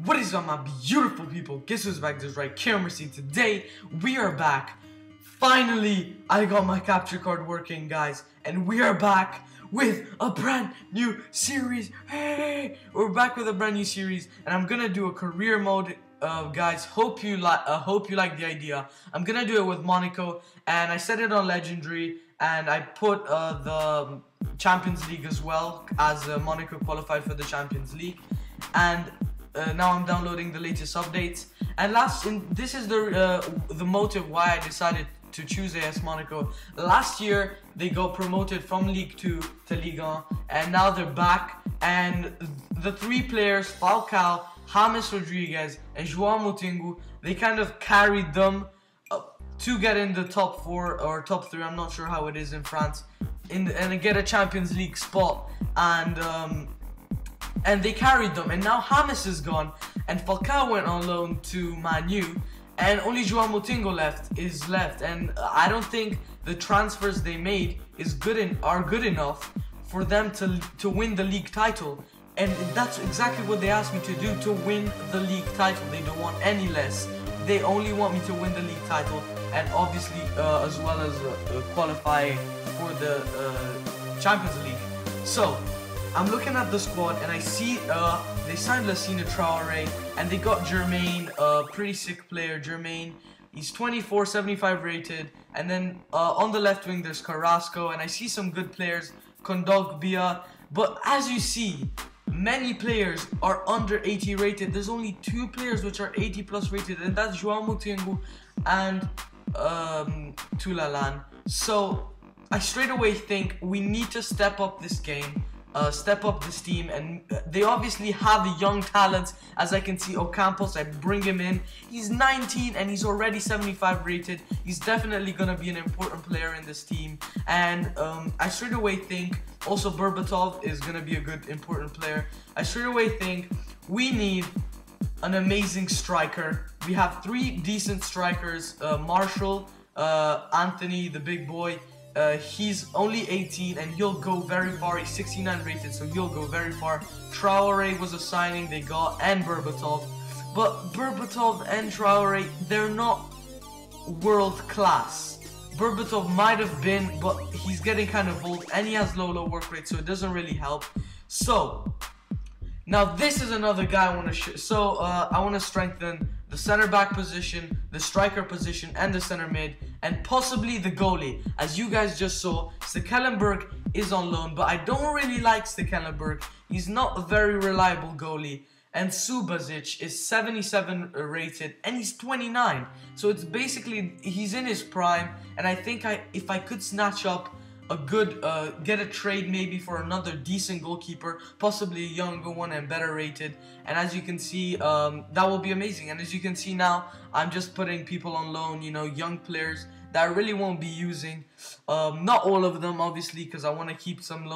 What is up, my beautiful people? Guess who's back? This right, camera scene. Today we are back. Finally, I got my capture card working, guys, and we are back with a brand new series. Hey, we're back with a brand new series, and I'm gonna do a career mode. Guys, hope you like the idea. I'm gonna do it with MONACO, and I set it on legendary, and I put the Champions League as well, as MONACO qualified for the Champions League, and now I'm downloading the latest updates. And this is the motive why I decided to choose AS MONACO. Last year they got promoted from League 2 to Ligue 1, and now they're back. And the three players, Falcao, James Rodriguez, and João Moutinho, they kind of carried them to get in the top 4 or top 3. I'm not sure how it is in France, and get a Champions League spot. And they carried them, and now James is gone, and Falcao went on loan to Man U, and only João Moutinho is left, and I don't think the transfers they made are good enough for them to win the league title. And that's exactly what they asked me to do, to win the league title. They don't want any less. They only want me to win the league title, and obviously as well as qualify for the Champions League. So I'm looking at the squad, and I see they signed Lassina Traore, and they got Jermaine, a pretty sick player. Jermaine, he's 24, 75 rated, and then on the left wing there's Carrasco, and I see some good players, Kondogbia, but as you see, many players are under 80 rated. There's only 2 players which are 80 plus rated, and that's João Moutinho and Toulalan. So I straight away think we need to step up this game, step up this team, and they obviously have the young talents. As I can see, Ocampos, I bring him in. He's 19 and he's already 75 rated. He's definitely gonna be an important player in this team. And I straight away think also Berbatov is gonna be a good important player. I straight away think we need an amazing striker. We have 3 decent strikers, Marshall, Anthony, the big boy. He's only 18 and he'll go very far. He's 69 rated, so he'll go very far. Traore was a signing they got, and Berbatov. But Berbatov and Traore, they're not world class. Berbatov might have been, but he's getting kind of old, and he has low work rate, so it doesn't really help. So now this is another guy I want to I want to strengthen the center back position, the striker position, and the center mid, and possibly the goalie. As you guys just saw, Stekelenburg is on loan, but I don't really like Stekelenburg. He's not a very reliable goalie. And Subasic is 77 rated, and he's 29. So it's basically, he's in his prime, and I think if I could snatch up a good, get a trade maybe for another decent goalkeeper, possibly a younger one and better rated, and as you can see, that will be amazing. And as you can see now, I'm just putting people on loan, you know, young players that I really won't be using. Not all of them, obviously, because I want to keep some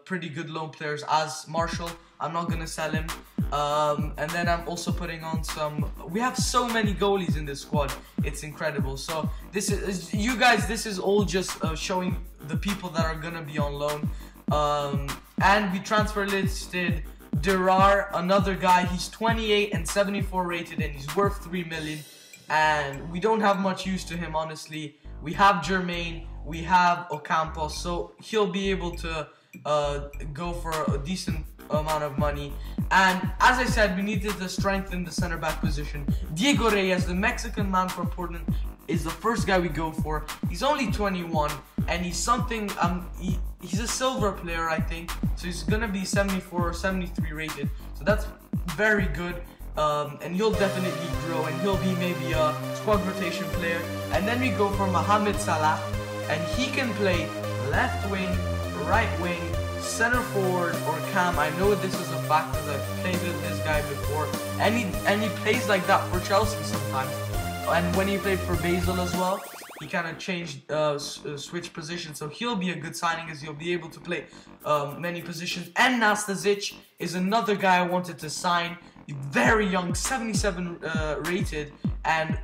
pretty good loan players, as Marshall. I'm not going to sell him. And then I'm also putting on some. We have so many goalies in this squad, it's incredible. So this is, you guys, this is all just showing the people that are gonna be on loan. And we transfer listed Durar, another guy. He's 28 and 74 rated, and he's worth 3 million, and we don't have much use to him, honestly. We have Jermaine, we have Ocampos, so he'll be able to go for a decent amount of money. And as I said, we needed to strengthen the center back position. Diego Reyes, the Mexican man from Portland, is the first guy we go for. He's only 21, and he's something, he's a silver player, I think, so he's gonna be 74 or 73 rated, so that's very good. And he'll definitely grow, and he'll be maybe a squad rotation player. And then we go for Mohamed Salah, and he can play left wing, right wing, center forward, or cam. I know this is a fact because I've played with this guy before, and he plays like that for Chelsea sometimes. And when he played for Basel as well, he kind of changed, switch positions. So he'll be a good signing, as he'll be able to play many positions. And Nastasic is another guy I wanted to sign. Very young, 77 rated, and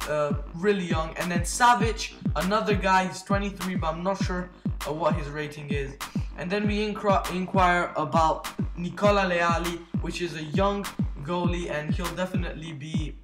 really young. And then Savic, another guy, he's 23, but I'm not sure what his rating is. And then we inquire about Nicola Leali, which is a young, goalie, and he'll definitely be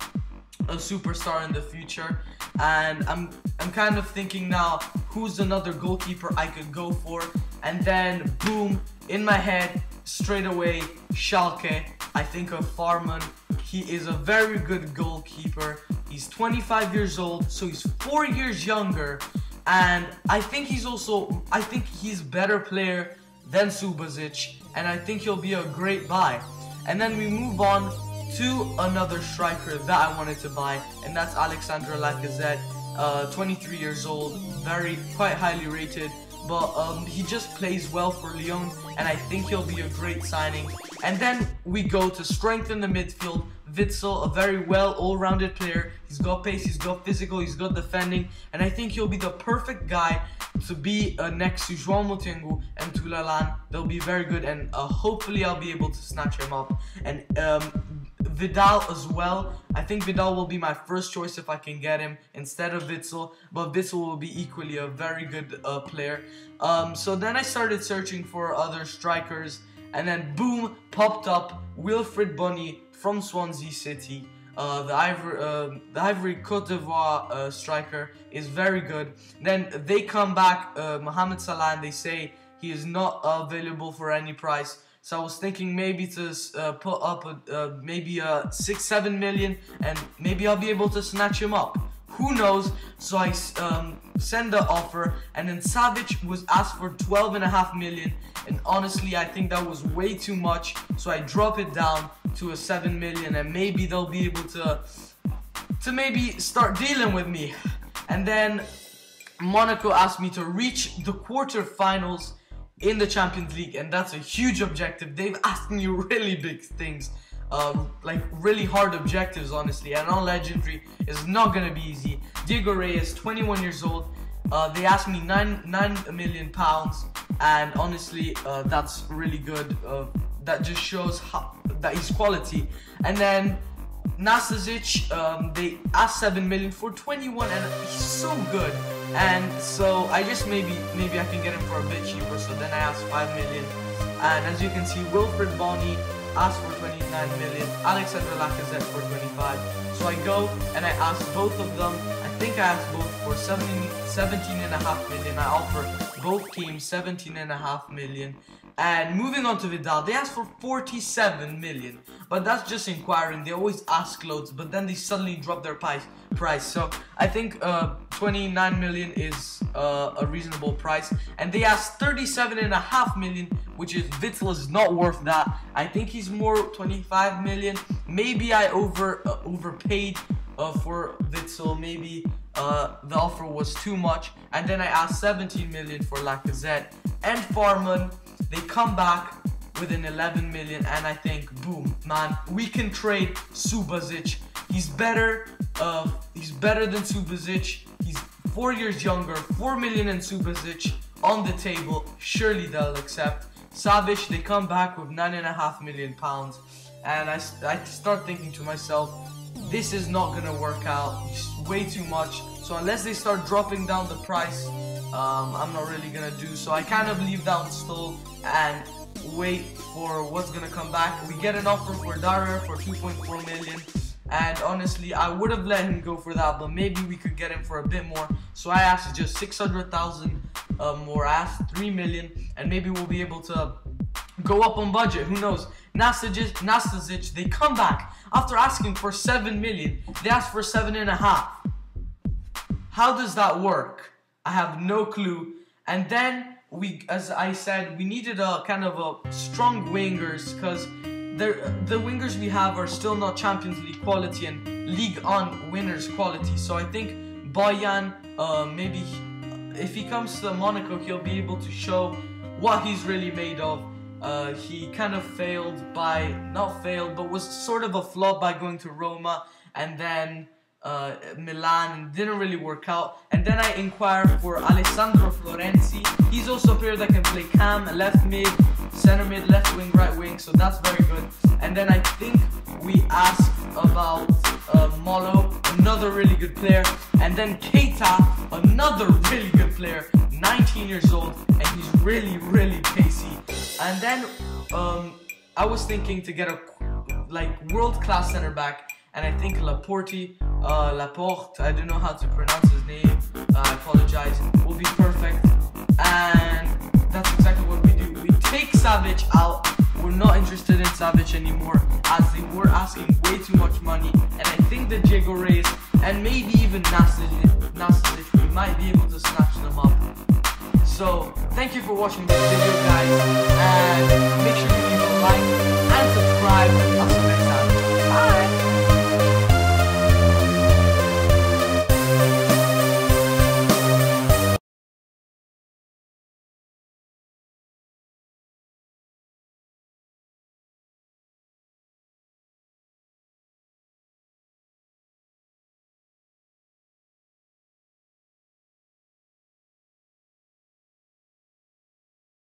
a superstar in the future. And I'm kind of thinking now, who's another goalkeeper I could go for? And then boom, in my head straight away, Schalke. I think of Farman. He is a very good goalkeeper. He's 25 years old, so he's 4 years younger, and I think he's a better player than Subasic, and I think he'll be a great buy. And then we move on to another striker that I wanted to buy, and that's Alexandre Lacazette, 23 years old, quite highly rated, but he just plays well for Lyon, and I think he'll be a great signing. And then we go to strengthen the midfield. Witsel, a very well all-rounded player. He's got pace, he's got physical, he's got defending, and I think he'll be the perfect guy to be next to João Motengu and Toulalan. They'll be very good, and hopefully I'll be able to snatch him up. And Vidal as well. I think Vidal will be my first choice if I can get him instead of Witsel, but Witsel will be equally a very good player. So then I started searching for other strikers, and then boom, popped up Wilfried Bony from Swansea City. The Ivory Cote d'Ivoire striker is very good. Then they come back, Mohamed Salah, and they say he is not available for any price. So I was thinking maybe to put up maybe 6-7 million, and maybe I'll be able to snatch him up. Who knows? So I send the offer, and then Savic was asked for 12.5 million, and honestly I think that was way too much, so I drop it down to a 7 million, and maybe they'll be able to maybe start dealing with me. And then Monaco asked me to reach the quarterfinals in the Champions League, and that's a huge objective. They've asked me really big things, like really hard objectives, honestly, and on Legendary is not gonna be easy. Diego Reyes, 21 years old. They asked me £9 million, and honestly, that's really good. That just shows that he's quality. And then Nastasic, they asked 7 million for 21, and he's so good. And so I just maybe I can get him for a bit cheaper. So then I asked 5 million, and as you can see, Wilfried Bony asked for 29 million, Alexandre Lacazette for 25. So I go and I ask both of them. I think I asked both for 17.5 million. I offer both teams 17.5 million. And moving on to Vidal, they asked for 47 million, but that's just inquiring. They always ask loads, but then they suddenly drop their price. So I think 29 million is a reasonable price. And they asked 37.5 million, which is Witsel is not worth that. I think he's more 25 million. Maybe I overpaid for Witsel. Maybe the offer was too much. And then I asked 17 million for Lacazette and Farman. They come back with an 11 million, and I think, boom, man, we can trade Subasic. He's better than Subasic. He's 4 years younger. 4 million and Subasic on the table. Surely they'll accept. Savic, they come back with £9.5 million, and I start thinking to myself, this is not gonna work out. It's way too much. So unless they start dropping down the price, I'm not really gonna do. So I kind of leave that on stall and wait for what's gonna come back. We get an offer for Dyer for 2.4 million, and honestly I would have let him go for that, but maybe we could get him for a bit more. So I asked just 600,000 more. I asked 3 million, and maybe we'll be able to go up on budget. Who knows? Nastasic, they come back after asking for 7 million. They asked for 7.5. How does that work? I have no clue. And then as I said, we needed a kind of a strong wingers, because the wingers we have are still not Champions League quality and League On winners quality. So I think Boyan, maybe if he comes to Monaco, he'll be able to show what he's really made of. He kind of was sort of a flop by going to Roma, and then Milan, and didn't really work out. And then I inquired for Alessandro Florenzi. He's also a player that can play cam, left mid, center mid, left wing, right wing, so that's very good. And then I think we asked about Molo, another really good player, and then Keita, another really good player, 19 years old, and he's really pacey. And then I was thinking to get like world-class center back, and I think Laporte, I don't know how to pronounce his name. I apologize. Will be perfect, and that's exactly what we do. We take Savic out. We're not interested in Savic anymore, as they were asking way too much money, and I think that Diego Reyes and maybe even Nasic, we might be able to snatch them up. So thank you for watching this video, guys, and make sure